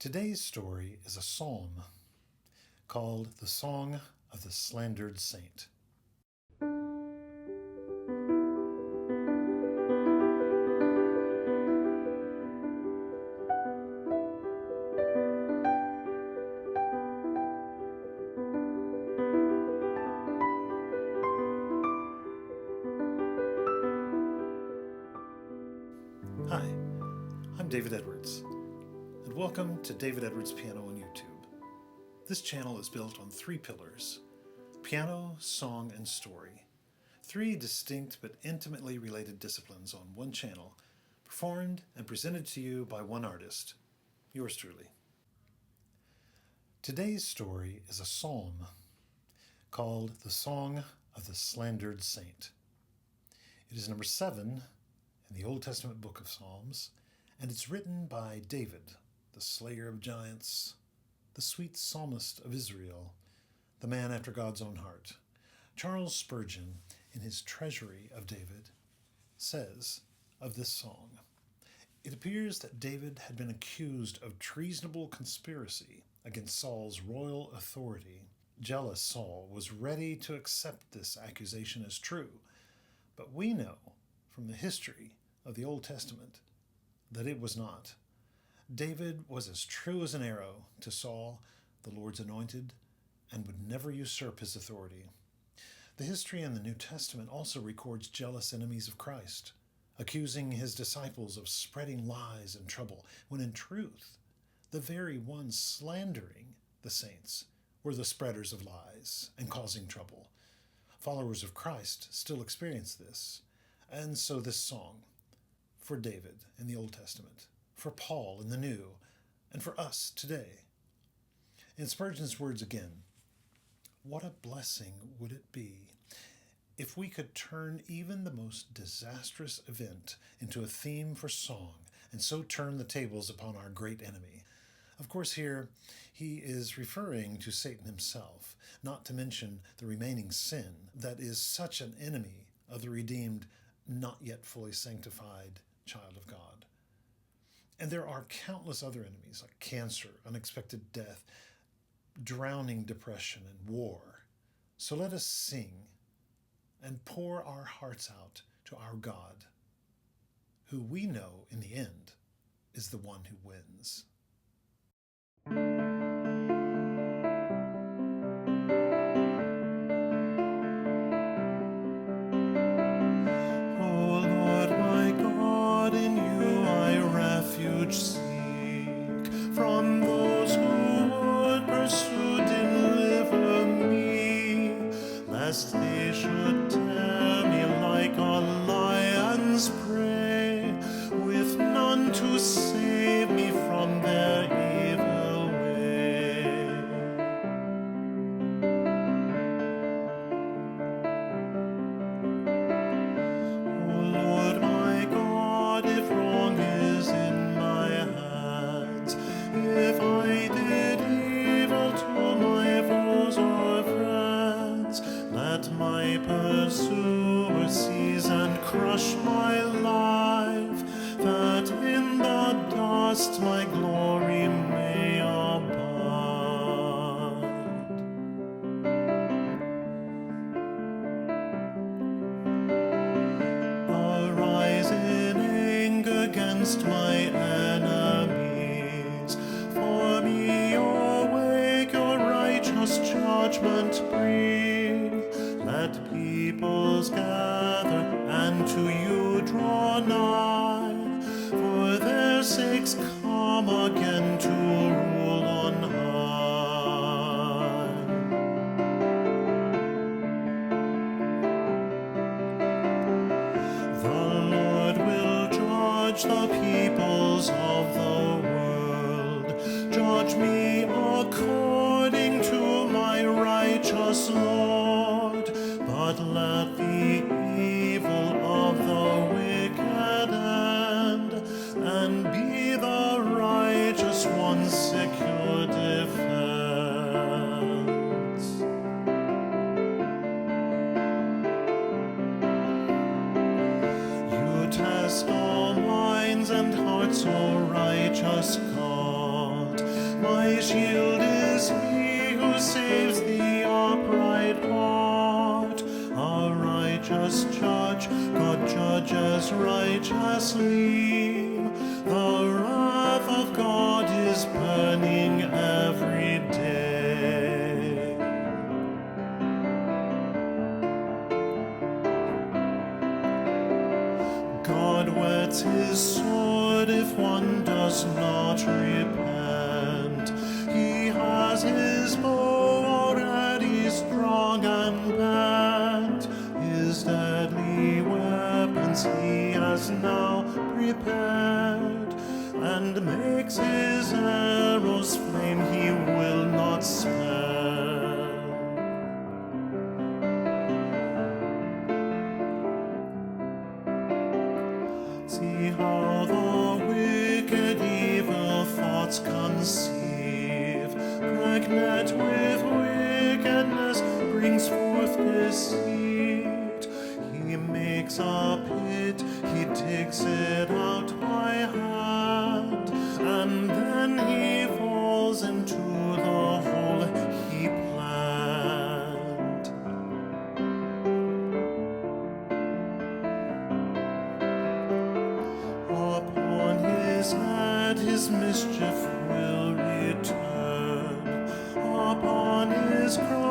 Today's story is a psalm called the Song of the Slandered Saint. Hi, I'm David Edwards, and welcome to David Edwards Piano on YouTube. This channel is built on three pillars: piano, song, and story. Three distinct but intimately related disciplines on one channel, performed and presented to you by one artist, yours truly. Today's story is a psalm called the Song of the Slandered Saint. It is number 7 in the Old Testament book of Psalms, and it's written by David, the slayer of giants, the sweet psalmist of Israel, the man after God's own heart. Charles Spurgeon, in his Treasury of David, says of this song, "It appears that David had been accused of treasonable conspiracy against Saul's royal authority. Jealous Saul was ready to accept this accusation as true, but we know from the history of the Old Testament that it was not. David was as true as an arrow to Saul, the Lord's anointed, and would never usurp his authority." The history in the New Testament also records jealous enemies of Christ, accusing his disciples of spreading lies and trouble, when in truth, the very ones slandering the saints were the spreaders of lies and causing trouble. Followers of Christ still experience this, and so this song, for David in the Old Testament, for Paul in the New, and for us today. In Spurgeon's words again, "What a blessing would it be if we could turn even the most disastrous event into a theme for song, and so turn the tables upon our great enemy." Of course, here he is referring to Satan himself, not to mention the remaining sin that is such an enemy of the redeemed, not yet fully sanctified child of God. And there are countless other enemies like cancer, unexpected death, drowning depression, and war. So let us sing and pour our hearts out to our God, who we know in the end is the one who wins. Seek from those who would pursue, deliver me, lest they should tear me like a lion's prey, with none to save me from their evil way. O Lord my God, if wrong is in if I did evil to my foes or friends, let my pursuer seize and crush my life, that in the dust my glory may abide. Arise in anger against my enemies. For me awake your righteous judgment bring. Let peoples gather and to you draw nigh. For their sakes come again to rule on high. The Lord will judge the peoples of the world. Judge me according to my righteous Lord, but let the evil of the wicked end, and be the righteous one's secure defense. You test all minds and hearts, O righteous God. Thy shield is he who saves the upright heart. A righteous judge, God judges righteously. The wrath of God is burning every day. God whets his sword if one does not repent. He has his bow already strong and bent. His deadly weapons he has now prepared, and makes his arrows flame he will not spare. See how the wicked evil thoughts conceive, pregnant with wickedness, brings forth deceit. He makes a pit, he digs it out by hand, and then he falls into the hole he planned. Upon his head his mischief will return, upon his crown